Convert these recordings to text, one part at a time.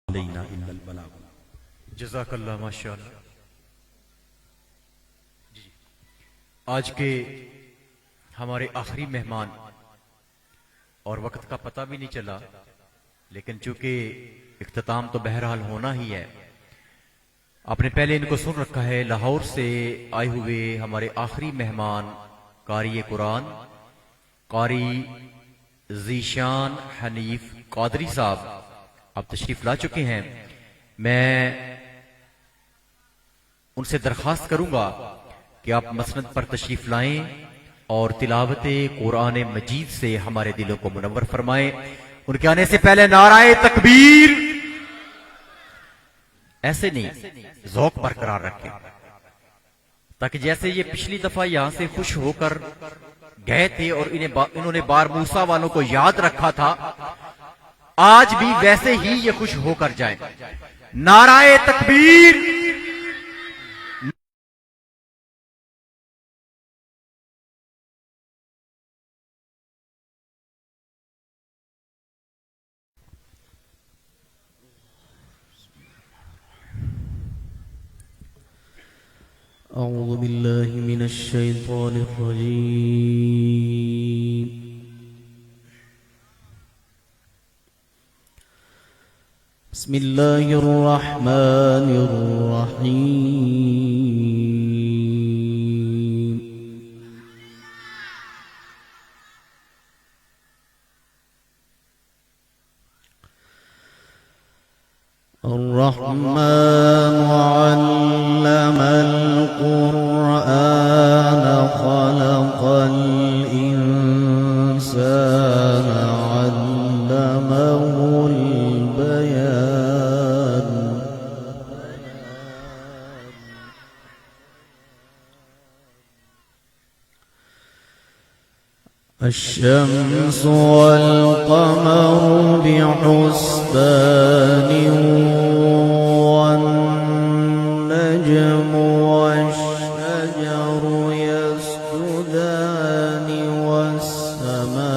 अलैना इल्लल बलाग। जज़ाकल्लाह माशाअल्लाह। आज के हमारे आखिरी मेहमान, और वक्त का पता भी नहीं चला, लेकिन चूंकि इख्तिताम तो बहरहाल होना ही है, आपने पहले इनको सुन रखा है। लाहौर से आए हुए हमारे आखिरी मेहमान कारी कुरान, कारी ज़ीशान हनीफ कादरी साहब आप तशरीफ ला चुके हैं। मैं उनसे दरखास्त करूंगा कि आप मसनद पर तशरीफ लाएं और तिलावत कुरान मजीद से हमारे दिलों को मुनव्वर फरमाएं। उनके आने से पहले नाराए तकबीर ऐसे नहीं, ज़ौक बरकरार रखें, ताकि जैसे ये पिछली दफा यहां से खुश होकर गए थे और इन्होंने बार मूसा वालों को याद रखा था, आज भी वैसे ही ये खुश होकर जाए। नाराए तकबीर। अऊज़ु बिल्लाहि मिनश शैतानिर रजीम। बिस्मिल्लाहिर रहमानिर रहीम। अर्रहमान अल्लमल कुरआन खलक़ल इंसान अल्लमहुल बयान। الشمس والقمر بحسبان والنجم والشجر يسجدان والسماء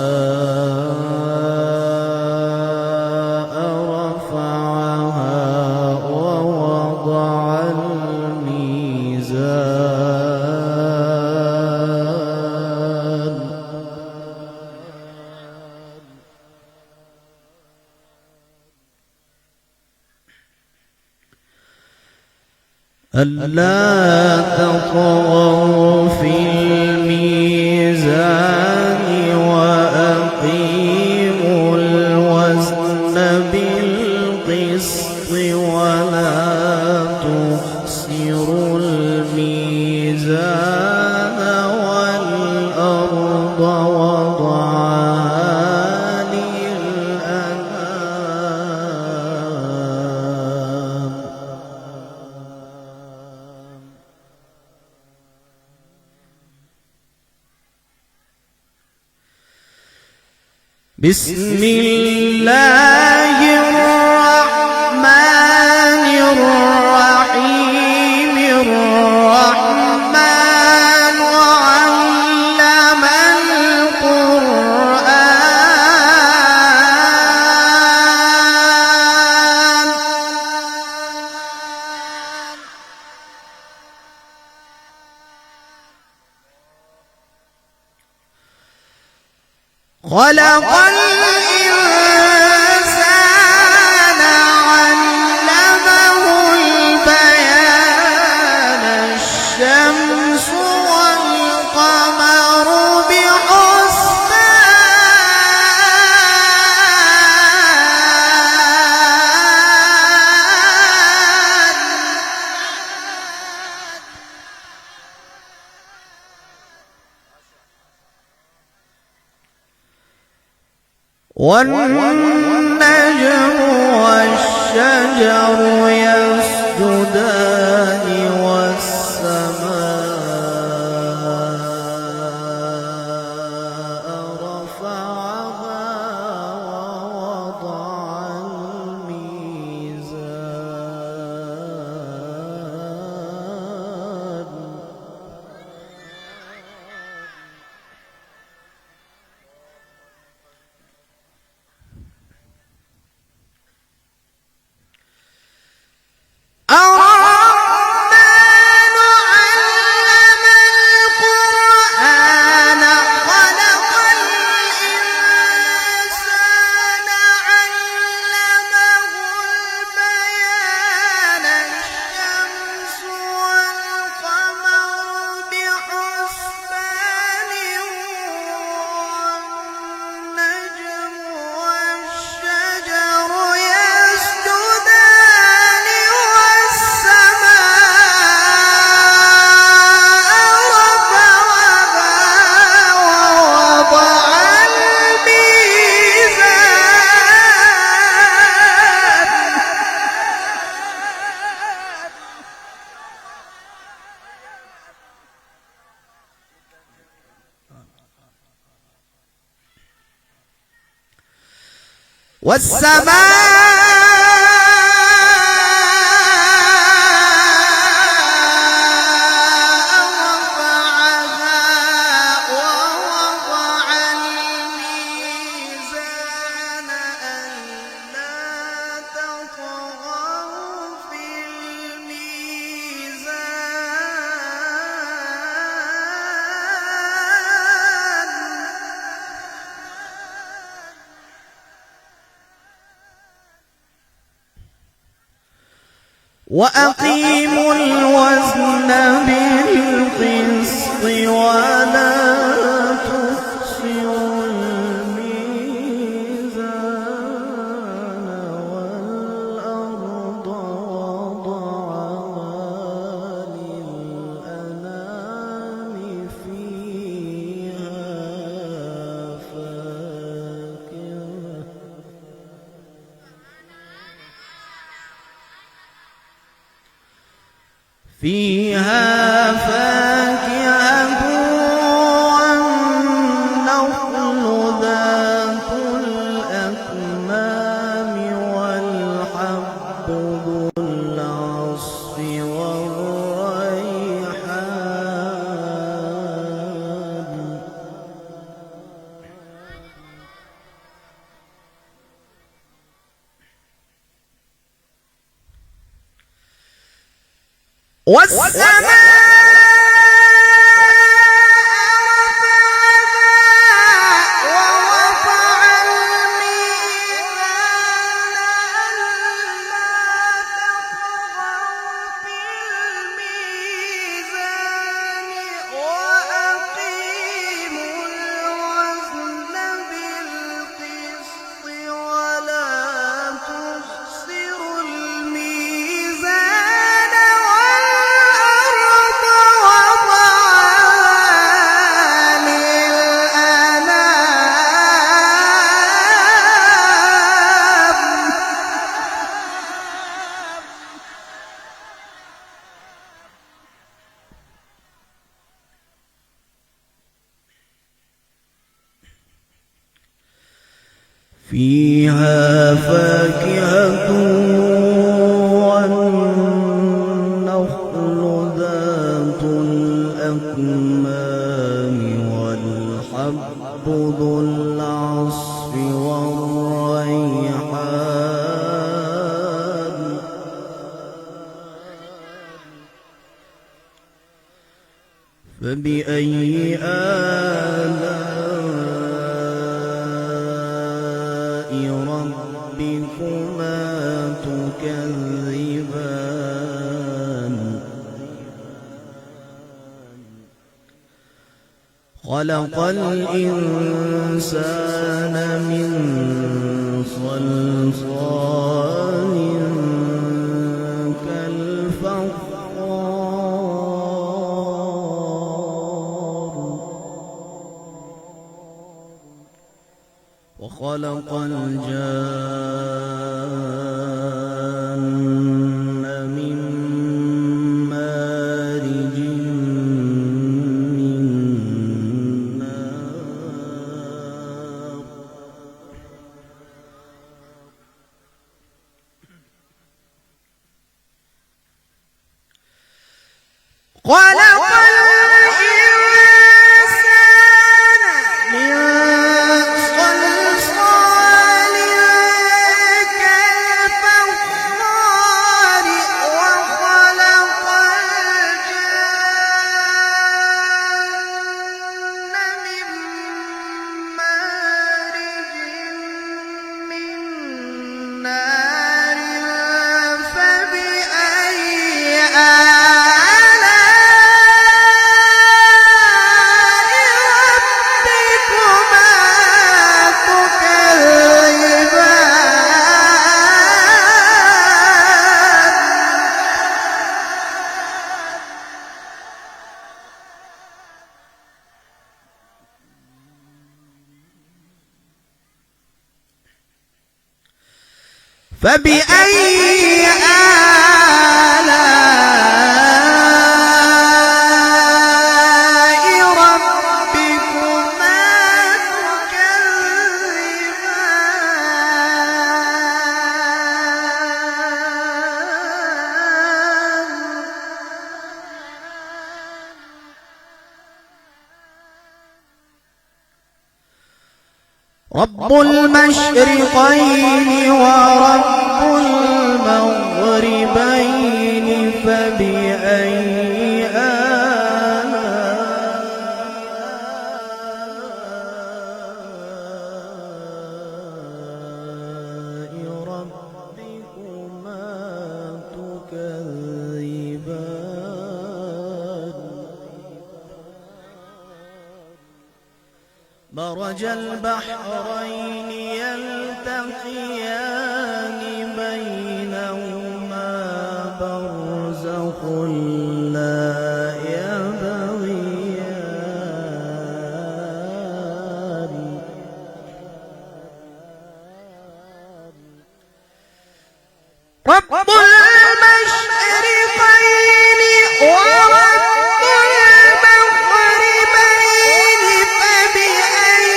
رفعها ووضع الميزان. ألا تطغوا في الميزان وأقيموا الوزن بالقسط ولا تخسروا الميزان والأرض وضعها للأنام. بسم الله الرحمن الرحيم. الرحمن علم القرآن. خلق الإنسان علمه البيان. الشمس والقمر والنجم والشجر يسجدان والسماء رفعها ووضع الميزان. ووضع الميزان ألا تطغوا في وأقيموا الوزن بالقسط ولا تخسروا الميزان والأرض وضعها للأنام فيها فاكهة والنخل ذات الأكمام والحب ذو العصف والريحان والسماء ووضع الميزان ألا تطغوا في الميزان وأقيموا الوزن بالقسط ولا تخسروا الميزان والأرض وضعها للأنام فيها فاكهة والنخل ذات الأكمام والحب ذو العصف والريحان فبأي آلاء ربكما تكذبان خلق الإنسان من صلصال كالفخار وخلق الجان من مارج من نار خلق الإنسان من صلصال كالفخار وخلق الجن من مارج من نار فبأي فبأي آلاء ربكما تكذبان رب المشرقين ورب المغربين فبأي آلاء ربكما تكذبان مرج البحرين يلتقيان بينهما برزخ لا يبغيان رب المشرقين ورب المغربين فبأي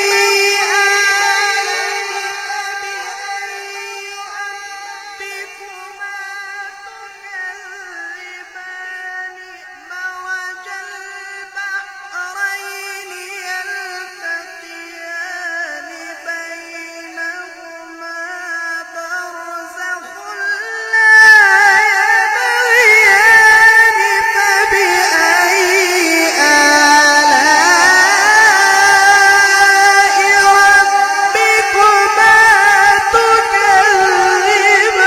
ربكما تكذبان مرج البحرين يلتقيان بينهما برزخ يبغيان فبأي آلاء ربكما تكذبان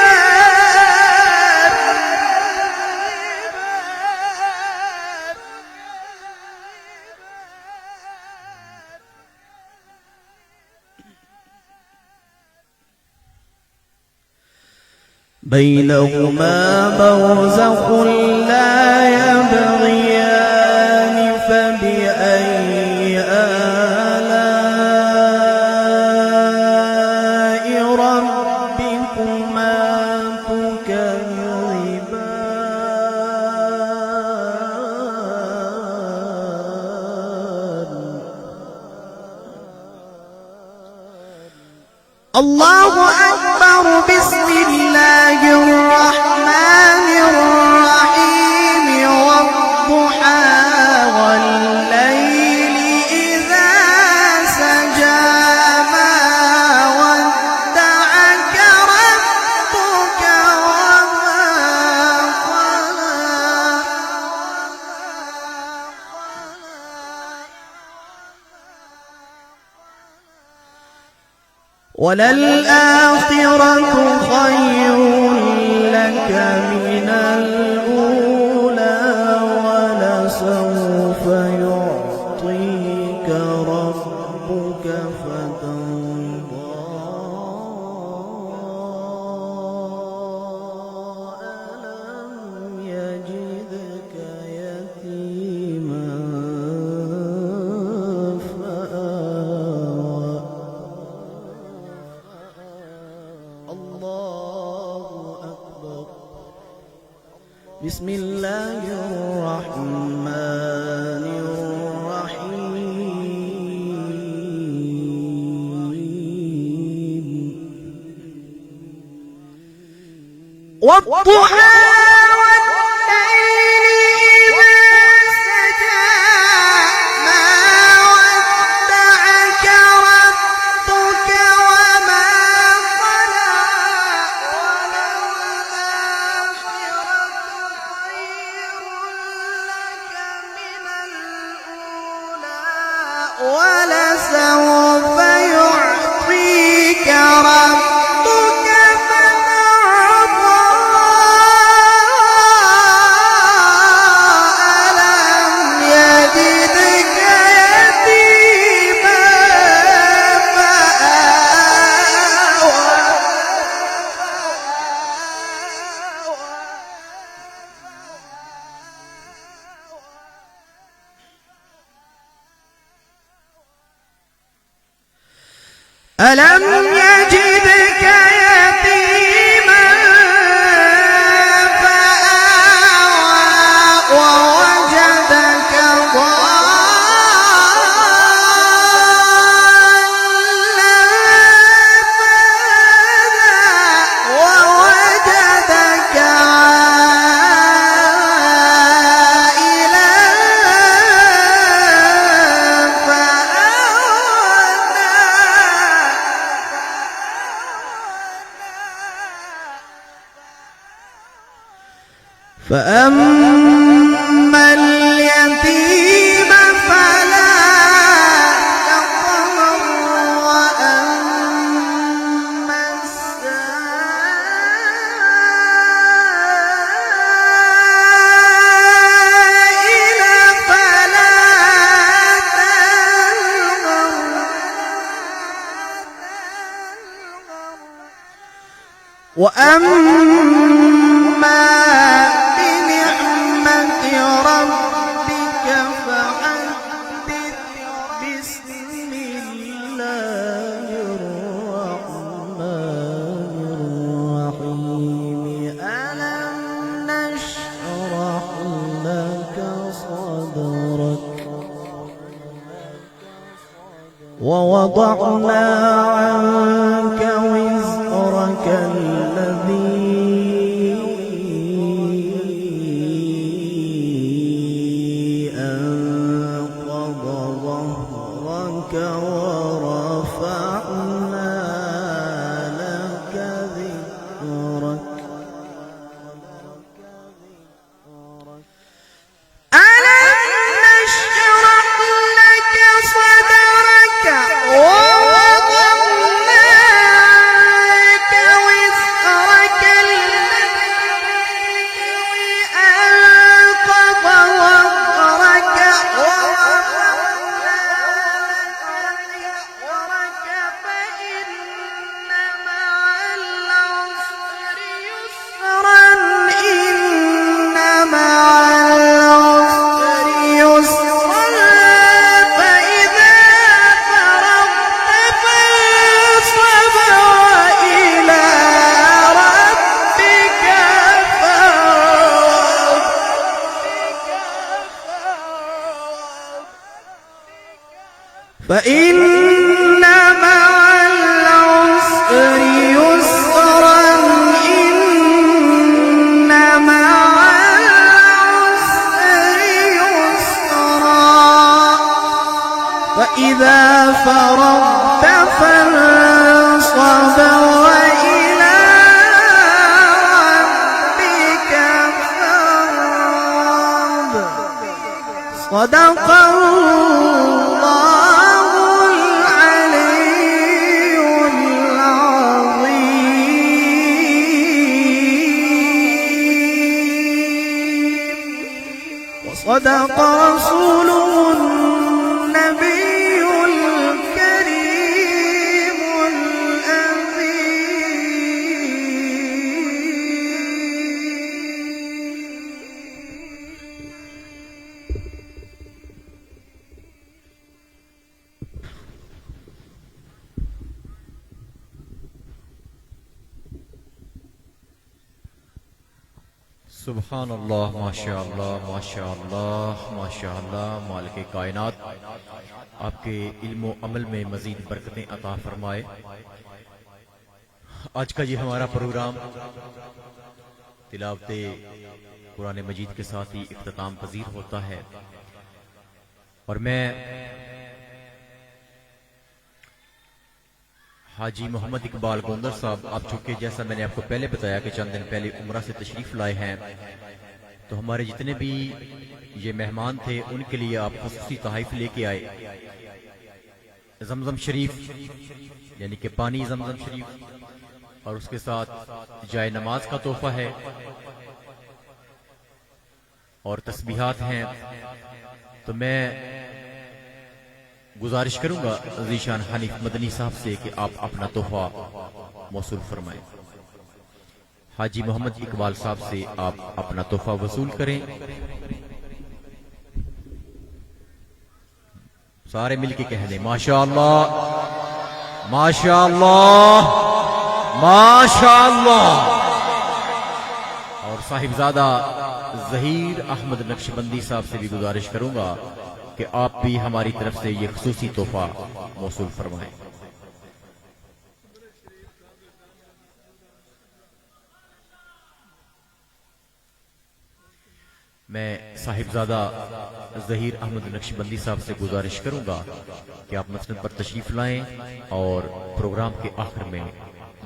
بينهما برزخ لا يبغيان فبأي آلاء ربكما تكذبان الله أكبر بسم الله الرحمن الرحيم والضحى والليل إذا سجى ما ودعك ربك وما قلى وللآخرة خير لك من الأولى ولسوف يعطيك ربك فترضى ألم يجدك يتيما فآوى الله أكبر بسم الله الرحمن الرحيم والضحى والليل إذا سجى ما ودعك ربك وما قلى ولسوف يعطيك ربك فترضى ألم يجدك يتيما ألم يجدك يتيما فآوى ووجدك ضالا فهدى ووجدك عائلا فأغنى فأما اليتيم فلا تقهر وأما السائل فلا تنهر وأما بنعمة ربك فحدث بسم الله الرحمن الرحيم ألم نشرح لك صدرك ووضعنا عنك وزرك الذي أنقض ظهرك ورفعنا لك ذكرك ألم نشرح لك صدرك ووضعنا عنك وزرك الذي أنقض ظهرك ورفعنا لك ذكرك فإن مع العسر يسرا إن مع العسر يسرا فإذا فرغت فانصب وإلى ربك فارغب فإن مع العسر يسرا إن مع العسر يسرا فإذا فرغت فانصب وإلى ربك فارغب صدق الله العلي العظيم وصدق رسوله النبي الكريم الأمين सुबहान अल्लाह माशाअल्लाह माशाअल्लाह माशाअल्लाह मालिक कायनात आपके इल्म अमल में मजीद बरकतें अता फरमाए। आज का ये हमारा प्रोग्राम तिलावत कुरान मजीद के साथ ही इख्तिताम पजीर होता है और मैं हाजी मोहम्मद इकबाल गोंदर साहब, आप चूंकि जैसा मैंने आपको पहले बताया कि चंद दिन पहले उम्रा से तशरीफ लाए हैं, तो हमारे जितने भी ये मेहमान थे उनके लिए आप खुसूसी तोहफे लेके आए। जमजम शरीफ यानी कि पानी जमजम शरीफ और उसके साथ जाए नमाज का तोहफा है और तस्बीहात हैं। तो मैं गुजारिश करूंगा ज़ीशान हनीफ मदनी साहब से कि आप अपना तोहफा मौसूल फरमाएं। हाजी मोहम्मद इकबाल साहब से आप अपना तोहफा वसूल करें। सारे मिलके कह दें माशाअल्लाह माशाअल्लाह माशाअल्लाह। और साहिबजादा ज़हीर अहमद नक्शबंदी साहब से भी गुजारिश करूंगा कि आप भी हमारी तरफ से ये खुसूसी तोहफा मौसूल फरमाएं। मैं साहिबजादा ज़हीर अहमद नक्शबंदी साहब से गुजारिश करूंगा कि आप मसनद पर तशरीफ लाएं और प्रोग्राम के आखिर में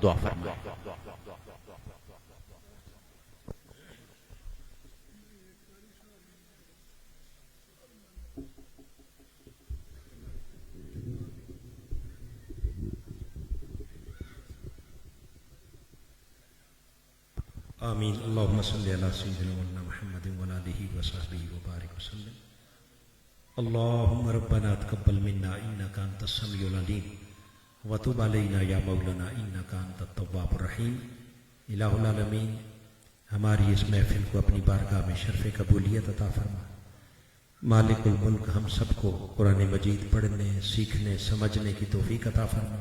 दुआ फरमाएं। آمین. اللہم صلی علی سیدنا مولانا محمد وعلی آلہ وصحبہ وبارک وسلم. اللہم ربنا تقبل منا انک انت السمیع العلیم وتب علینا یا مولانا انک انت التواب الرحیم. الہ العالمین، ہماری اس محفل کو اپنی بارگاہ میں شرف قبولیت عطا فرما. مالک الملک ہم سب کو قرآن مجید پڑھنے، سیکھنے، سمجھنے کی توفیق عطا فرما.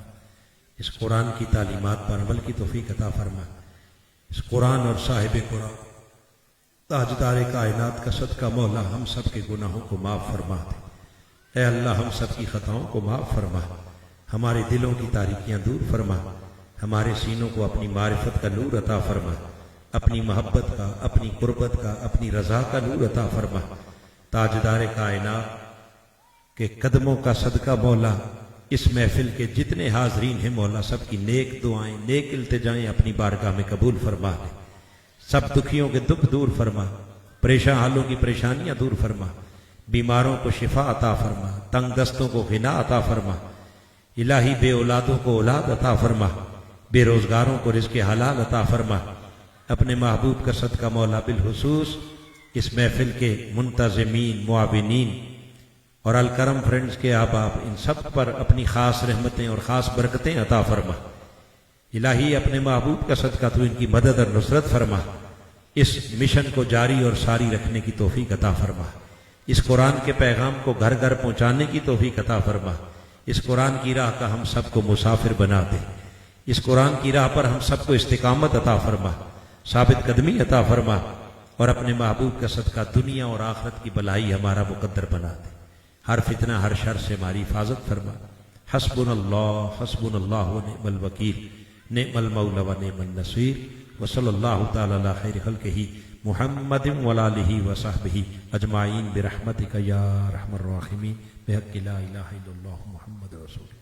اس قرآن کی تعلیمات پر عمل کی توفیق عطا فرما. اس قرآن اور صاحب قرآن تاجدار کائنات کا صدقہ مولا ہم سب کے گناہوں کو معاف فرما دے. اے اللہ ہم سب کی خطاؤں کو معاف فرما، ہمارے دلوں کی تاریکیاں دور فرما، ہمارے سینوں کو اپنی معرفت کا نور عطا فرما، اپنی محبت کا، اپنی قربت کا، اپنی رضا کا نور عطا فرما. تاجدار کائنات کے قدموں کا صدقہ مولا اس محفل کے جتنے حاضرین ہیں مولا سب کی نیک دعائیں، نیک التجائیں اپنی بارگاہ میں قبول فرما دے. سب دکھیوں کے دکھ دور فرما، پریشان حالوں کی پریشانیاں دور فرما، بیماروں کو شفا عطا فرما، تنگ دستوں کو غنا عطا فرما. الہی بے اولادوں کو اولاد عطا فرما، بے روزگاروں کو رزق حلال عطا فرما. اپنے محبوب کا صدقہ مولا بالخصوص اس محفل کے منتظمین، معاونین اور الکرم فرینڈز کے احباب، ان سب پر اپنی خاص رحمتیں اور خاص برکتیں عطا فرما. الہی اپنے محبوب کا صدقہ تو ان کی مدد اور نصرت فرما. اس مشن کو جاری اور ساری رکھنے کی توفیق عطا فرما. اس قرآن کے پیغام کو گھر گھر پہنچانے کی توفیق عطا فرما. اس قرآن کی راہ کا ہم سب کو مسافر بنا دے. اس قرآن کی راہ پر ہم سب کو استقامت عطا فرما، ثابت قدمی عطا فرما، اور اپنے محبوب کا صدقہ دنیا اور آخرت کی بلائی ہمارا مقدر بنا دے. ہر فتنہ، ہر شر سے ہماری حفاظت فرما. حسبنا اللہ و نعم الوکیل، نعم المولا و نعم النصیر. وصلی اللہ تعالی علی خیر خلقہ محمد وعلی آلہ وصحبہ اجمعین برحمتک یا ارحم الراحمین بحق لا الہ الا اللہ محمد رسول اللہ.